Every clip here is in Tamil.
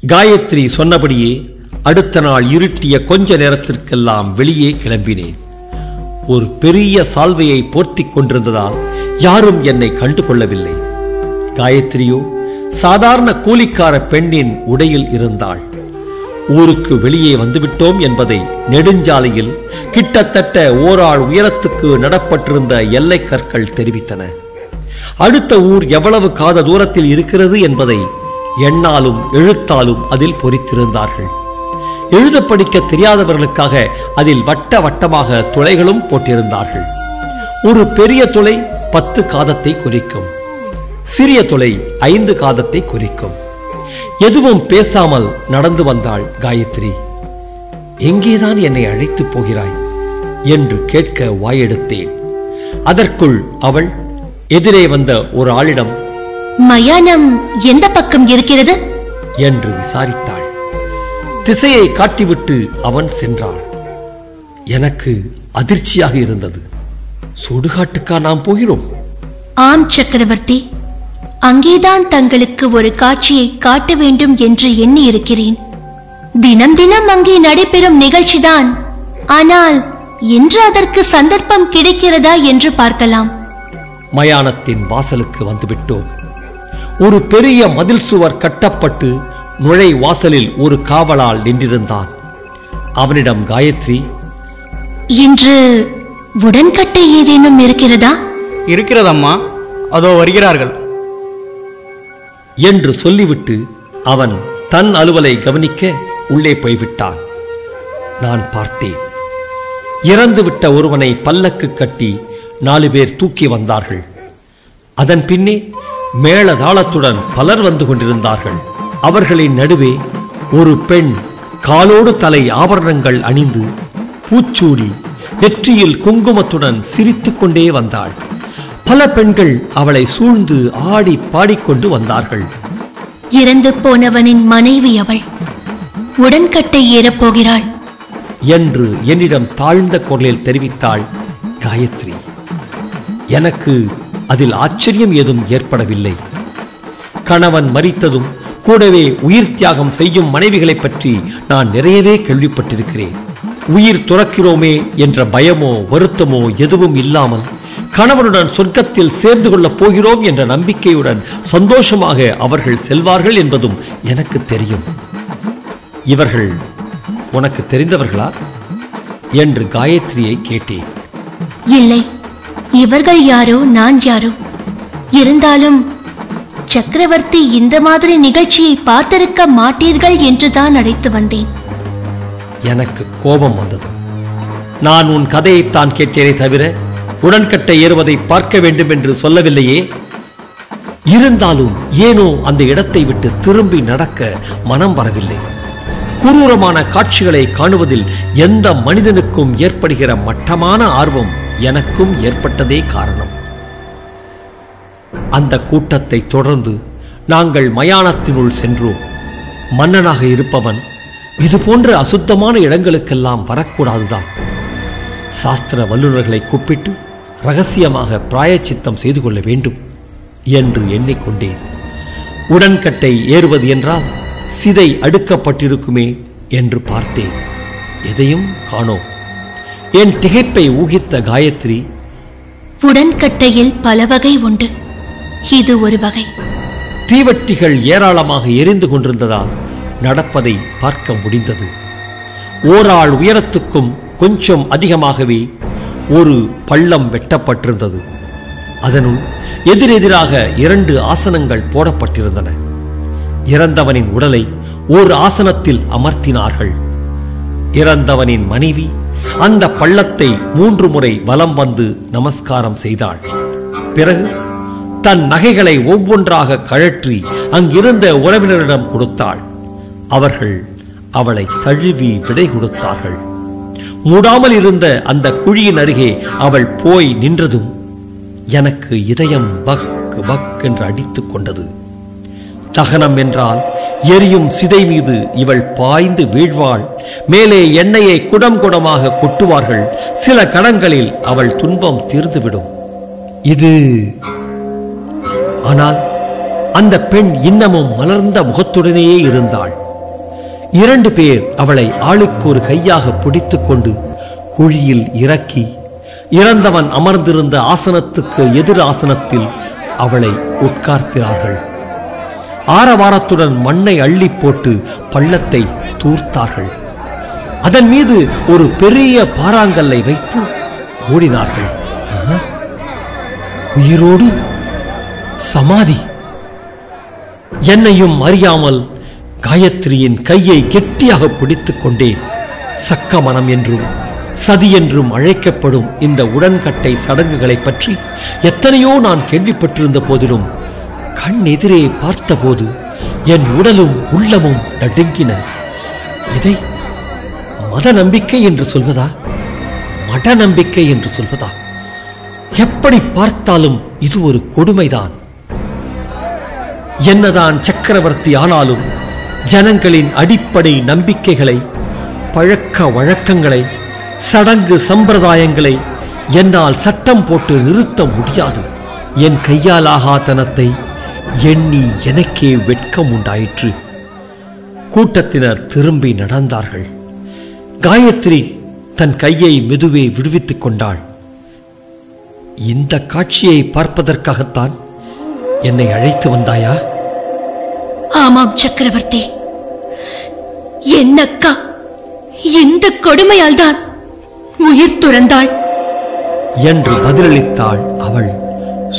காயத்ரி சொன்னபடியே அடுத்த நாள் இருட்டிய கொஞ்ச நேரத்திற்கெல்லாம் வெளியே கிளம்பினேன். ஒரு பெரிய சால்வையை போர்த்திக் கொண்டிருந்ததால் யாரும் என்னை கண்டுகொள்ளவில்லை. காயத்ரியோ சாதாரண கூலிக்கார பெண்ணின் உடையில் இருந்தாள். ஊருக்கு வெளியே வந்துவிட்டோம் என்பதை நெடுஞ்சாலையில் கிட்டத்தட்ட ஓராள் உயரத்துக்கு நடப்பட்டிருந்த எல்லை கற்கள் தெரிவித்தன. அடுத்த ஊர் எவ்வளவு காத தூரத்தில் இருக்கிறது என்பதை எண்ணாலும் எழுத்தாலும் அதில் பொறித்திருந்தார்கள். எழுத படிக்க தெரியாதவர்களுக்காக அதில் வட்ட வட்டமாக துளைகளும் போட்டிருந்தார்கள். ஒரு பெரிய துளை 10 காதத்தை குறிக்கும், சிறிய துளை 5 காதத்தை குறிக்கும். எதுவும் பேசாமல் நடந்து வந்தாள் காயத்ரி. எங்கேதான் என்னை அழைத்து போகிறாய் என்று கேட்க வாயெடுத்தேன். அதற்குள் அவள் எதிரே வந்த ஒரு ஆளிடம் மயானம் எந்த பக்கம் இருக்கிறது என்று விசாரித்தாள். திசையை காட்டிவிட்டு அவன் சென்றான். எனக்கு அதிர்ச்சியாக இருந்தது. சுடுகாட்டுக்கா நாம் போகிறோம்? ஆம் சக்கரவர்த்தி, அங்கேதான் தங்களுக்கு ஒரு காட்சியை காட்ட வேண்டும் என்று எண்ணி இருக்கிறேன். தினம் தினம் அங்கே நடைபெறும் நிகழ்ச்சிதான். ஆனால் இன்று அதற்கு சந்தர்ப்பம் கிடைக்கிறதா என்று பார்க்கலாம். மயானத்தின் வாசலுக்கு வந்துவிட்டோம். ஒரு பெரிய மதில் சுவர் கட்டப்பட்டு நுழை வாசலில் ஒரு காவலால் நின்றிருந்தான். அவனிடம் காயத்ரி, இன்று உடன்கட்டை ஏதேனும் இருக்கிறதா? இருக்கிறதம்மா, அதோ வருகிறார்கள் என்று சொல்லிவிட்டு அவன் தன் அலுவலை கவனிக்க உள்ளே போய்விட்டான். நான் பார்த்தேன். இறந்துவிட்ட ஒருவனை பல்லக்கு கட்டி 4 பேர் தூக்கி வந்தார்கள். அதன் பின்னே மேளதாளத்துடன் பலர் வந்து கொண்டிருந்தார்கள். அவர்களின் நடுவே ஒரு பெண் காலோடு தலை ஆபரணங்கள் அணிந்து பூச்சூடி நெற்றியில் குங்குமத்துடன் சிரித்துக் கொண்டே வந்தாள். பல பெண்கள் அவளை சூழ்ந்து ஆடி பாடிக்கொண்டு வந்தார்கள். இறந்து போனவனின் மனைவி அவள், உடன்கட்டை ஏறப்போகிறாள் என்று என்னிடம் தாழ்ந்த குரலில் தெரிவித்தாள் காயத்ரி. எனக்கு அதில் ஆச்சரியம் ஏதும் ஏற்படவில்லை. கணவன் மரித்ததும் கூடவே உயிர் தியாகம் செய்யும் மனைவிகளை பற்றி நான் நிறையவே கேள்விப்பட்டிருக்கிறேன். உயிர் துறக்கிறோமே என்ற பயமோ வருத்தமோ எதுவும் இல்லாமல் கணவனுடன் சொர்க்கத்தில் சேர்ந்து கொள்ளப் போகிறோம் என்ற நம்பிக்கையுடன் சந்தோஷமாக அவர்கள் செல்வார்கள் என்பதும் எனக்கு தெரியும். இவர்கள் உனக்கு தெரிந்தவர்களா என்று காயத்ரியை கேட்டேன். இல்லை, இவர்கள் யாரோ நான் யாரோ. இருந்தாலும் சக்கரவர்த்தி இந்த மாதிரி நிகழ்ச்சியை பார்த்திருக்க மாட்டீர்கள் என்றுதான் அழைத்து வந்தேன். எனக்கு கோபம் வந்தது. நான் உன் கதையைத்தான் கேட்டேனே தவிர உடன்கட்டை ஏறுவதை பார்க்க வேண்டும் என்று சொல்லவில்லையே. இருந்தாலும் ஏனோ அந்த இடத்தை விட்டு திரும்பி நடக்க மனம் வரவில்லை. குரூரமான காட்சிகளை காணுவதில் எந்த மனிதனுக்கும் ஏற்படுகிற மட்டமான ஆர்வம் எனக்கும் ஏற்பட்டதே காரணம். அந்த கூட்டத்தை தொடர்ந்து நாங்கள் மயானத்தினுள் சென்றோம். மன்னனாக இருப்பவன் இது போன்ற அசுத்தமான இடங்களுக்கெல்லாம் வரக்கூடாதுதான். சாஸ்திர வல்லுநர்களை கூப்பிட்டு ரகசியமாக பிராயச்சித்தம் செய்து கொள்ள வேண்டும் என்று எண்ணிக்கொண்டேன். உடன்கட்டை ஏறுவது என்றால் சிதை அடுக்கப்பட்டிருக்குமே என்று பார்த்தேன். எதையும் காணோம். என் திகைப்பை ஊகித்த காயத்ரி, உடன்கட்டையில் பல வகை உண்டு, இது ஒரு வகை. தீவட்டிகள் ஏராளமாக எரிந்து கொண்டிருந்ததால் நடப்பதை பார்க்க முடிந்தது. ஓராள் உயரத்துக்கும் கொஞ்சம் அதிகமாகவே ஒரு பள்ளம் வெட்டப்பட்டிருந்தது. அதனுள் எதிரெதிராக 2 ஆசனங்கள் போடப்பட்டிருந்தன. இறந்தவனின் உடலை ஓர் ஆசனத்தில் அமர்த்தினார்கள். இறந்தவனின் மனைவி அந்த பள்ளத்தை 3 முறை வலம் வந்து நமஸ்காரம் செய்தாள். பிறகு தன் நகைகளை ஒவ்வொன்றாக கழற்றி அங்கிருந்த உறவினரிடம் கொடுத்தாள். அவர்கள் அவளை தழுவி விடை கொடுத்தார்கள். மூடாமல் இருந்த அந்த குழியின் அருகே அவள் போய் நின்றதும் எனக்கு இதயம் பக் பக் என்று அடித்துக் கொண்டது. தகனம் என்றால் எரியும் சிதை மீது இவள் பாய்ந்து வீழ்வாள். மேலே எண்ணெயை குடம் குடமாக கொட்டுவார்கள். சில கணங்களில் அவள் துன்பம் தீர்ந்துவிடும். இது ஆனால் அந்த பெண் இன்னமும் மலர்ந்த முகத்துடனேயே இருந்தாள். 2 பேர் அவளை ஆளுக்கு ஒரு கையாக பிடித்துக் கொண்டு குழியில் இறக்கி இறந்தவன் அமர்ந்திருந்த ஆசனத்துக்கு எதிர் ஆசனத்தில் அவளை உட்கார்த்தினார்கள். ஆரவாரத்துடன் மண்ணை அள்ளி போட்டு பள்ளத்தை தூர்த்தார்கள். அதன் மீது ஒரு பெரிய பாறாங்கல்லை வைத்து மூடினார்கள். உயிரோடு சமாதி. என்னையும் அறியாமல் காயத்ரியின் கையை கெட்டியாக பிடித்துக் கொண்டேன். சக்கமனம் என்றும் சதி என்றும் அழைக்கப்படும் இந்த உடன்கட்டை சடங்குகளை பற்றி எத்தனையோ நான் கேள்விப்பட்டிருந்த போதிலும் கண் எதிரே பார்த்தபோது என் உடலும் உள்ளமும் நடுங்கின. இதை மத நம்பிக்கை என்று சொல்வதா, மட நம்பிக்கை என்று சொல்வதா? எப்படி பார்த்தாலும் இது ஒரு கொடுமைதான். என்னதான் சக்கரவர்த்தி ஆனாலும் ஜனங்களின் அடிப்படை நம்பிக்கைகளை, பழக்க வழக்கங்களை, சடங்கு சம்பிரதாயங்களை என்னால் சட்டம் போட்டு நிறுத்த முடியாது. என் கையால் ஆகாதனத்தை எண்ணி எனக்கே வெட்கம் உண்டாயிற்று. கூட்டத்தினர் திரும்பி நடந்தார்கள். காயத்ரி தன் கையை மெதுவே விடுவித்துக் கொண்டாள். இந்த காட்சியை பார்ப்பதற்காகத்தான் என்னை அழைத்து வந்தாயா? ஆமாம் சக்கரவர்த்தி. என் அக்கா இந்த கொடுமையால் தான் உயிர் துறந்தாள் என்று பதிலளித்தாள் அவள்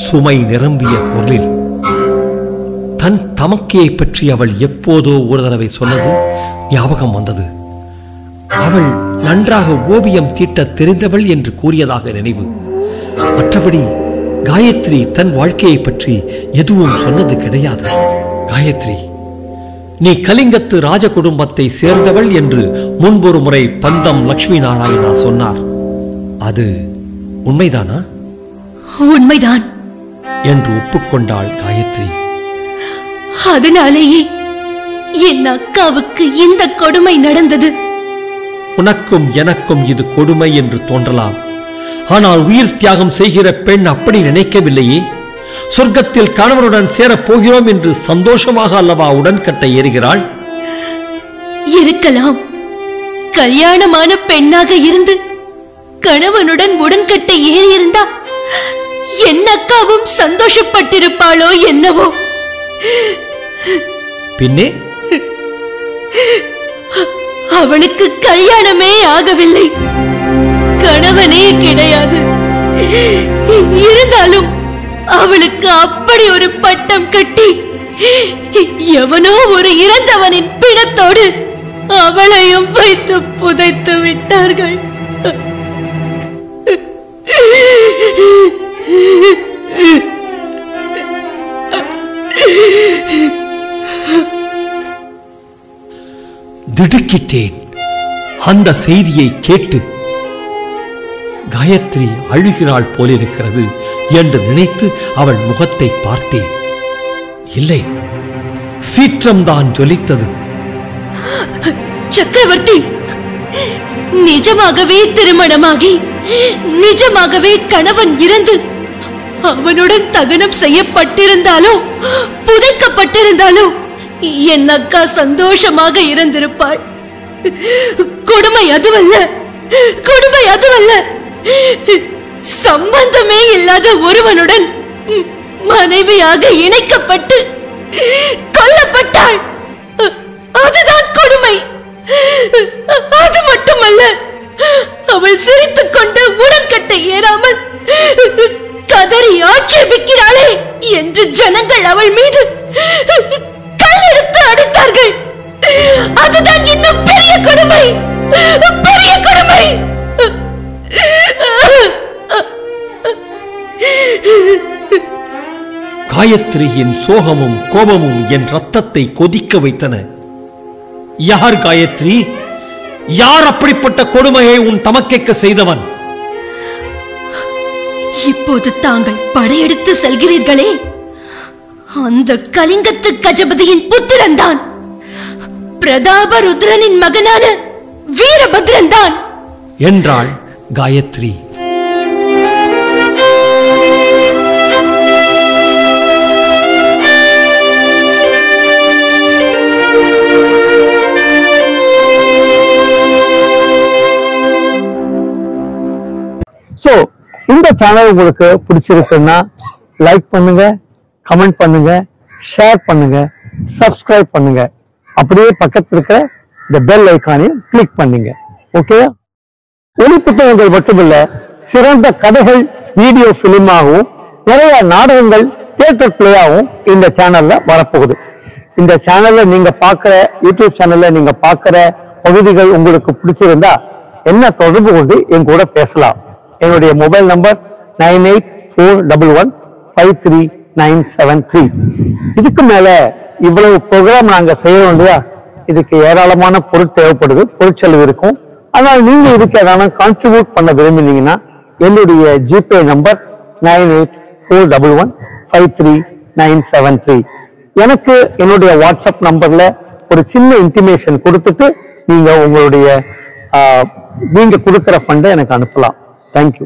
சுமை நிரம்பிய குரலில். தன் தமக்கையை பற்றி அவள் எப்போதோ ஒரு தடவை சொன்னது ஞாபகம் வந்தது. அவள் நன்றாக ஓவியம் தீட்ட தெரிந்தவள் என்று கூறியதாக நினைவு. மற்றபடி காயத்ரி தன் வாழ்க்கையை பற்றி எதுவும் சொன்னது கிடையாது. காயத்ரி, நீ கலிங்கத்து ராஜ குடும்பத்தை சேர்ந்தவள் என்று முன்பொரு முறை பந்தம் லட்சுமி நாராயணா சொன்னார். அது உண்மைதானா? உண்மைதான் என்று ஒப்புக்கொண்டாள் காயத்ரி. அதனாலேயே என் அக்காவுக்கு இந்த கொடுமை நடந்தது. உனக்கும் எனக்கும் இது கொடுமை என்று தோன்றலாம். ஆனால் உயிர் தியாகம் செய்கிற பெண் அப்படி நினைக்கவில்லையே. சொர்க்கத்தில் கணவனுடன் சேரப் போகிறோம் என்று சந்தோஷமாக அல்லவா உடன்கட்டை ஏறுகிறாள்? இருக்கலாம். கல்யாணமான பெண்ணாக இருந்து கணவனுடன் உடன்கட்டை ஏறியிருந்தா என் அக்காவும் சந்தோஷப்பட்டிருப்பாளோ என்னவோ. பின்னே அவளுக்கு கல்யாணமே ஆகவில்லை, கணவனே கிடையாது. இருந்தாலும் அவளுக்கு அப்படி ஒரு பட்டம் கட்டி எவனோ ஒரு இறந்தவனின் பிணத்தோடு அவளையும் வைத்து புதைத்து விட்டார்கள். திடுக்கிட்டேன் அந்த செய்தியை கேட்டு. காயத்ரி அழுகிறாள் போலிருக்கிறது என்று நினைத்து அவள் முகத்தை பார்த்தேன். இல்லை, சீற்றம்தான் ஜொலித்தது. சக்கரவர்த்தி, நிஜமாகவே திருமணமாகி நிஜமாகவே கணவன் இறந்து அவனுடன் தகனம் செய்யப்பட்டிருந்தாலோ புதைக்கப்பட்டிருந்தாலோ என் அக்கா சந்தோஷமாக இருந்திருப்பாள். கொடுமை அதுவல்ல, கொடுமை அதுவல்ல. சம்பந்தமே இல்லாத ஒருவனுடன் மனைவியாக இணைக்கப்பட்டு கொல்லப்பட்டாள். அதுதான் கொடுமை. அது மட்டுமல்ல, அவள் சிரித்துக் கொண்டு உடன்கட்டை ஏறாமல் கதறி ஆட்சேபிக்கிறாளே என்று ஜனங்கள் அவள் மீது கல்லெடுத்து அடித்தார்கள். அதுதான் இன்னும் பெரிய கொடுமை, பெரிய கொடுமை. காயத்ரியின் சோகமும் கோபமும் என் ரத்தத்தை கொதிக்க வைத்தன. யார் காயத்ரி? யார் அப்படிப்பட்ட கொடுமையை உன் தமக்கைக்கு செய்தவன்? இப்போது தாங்கள் படையெடுத்து செல்கிறீர்களே, அந்த கலிங்கத்து கஜபதியின் புத்திரன் தான், பிரதாபருத்ரனின் மகனான வீரபத்ரன் தான் என்றாள் காயத்ரி. இந்த சேனல் உங்களுக்கு பிடிச்சிருக்குன்னா லைக் பண்ணுங்க, கமெண்ட் பண்ணுங்க, ஷேர் பண்ணுங்க, சப்ஸ்கிரைப் பண்ணுங்க. அப்படியே பக்கத்தில் இருக்கிற இந்த பெல் ஐக்கானையும் கிளிக் பண்ணுங்க. ஓகே, ஒலி புத்தகங்கள் மட்டுமில்ல, சிறந்த கதைகள் வீடியோ பிலிமாகவும் நிறைய நாடகங்கள் தியேட்டர் பிளேயாகவும் இந்த சேனல்ல வரப்போகுது. இந்த சேனல்ல நீங்க பார்க்கிற யூடியூப் சேனல்ல நீங்க பார்க்கிற பகுதிகள் உங்களுக்கு பிடிச்சிருந்தா என்ன தொடர்பு கொண்டு என் கூட பேசலாம். என்னுடைய மொபைல் நம்பர் 9841153973. இதுக்கு மேல இவ்வளவு ப்ரோக்ராம் நாங்க செய்யறோம் இல்லையா, இதுக்கு ஏராளமான பொருள் தேவைப்படுது, பொருட்செலவு இருக்கும். ஆனால் நீங்க இதுக்கு ஏதாவது கான்ட்ரிபியூட் பண்ண விரும்பினீங்கன்னா என்னுடைய ஜிபே நம்பர் 9841153973. எனக்கு என்னுடைய வாட்ஸ்அப் நம்பர்ல ஒரு சின்ன இன்டிமேஷன் கொடுத்துட்டு நீங்க உங்களுடைய நீங்க கொடுக்கிற ஃபண்டை எனக்கு அனுப்பலாம். தேங்க்யூ.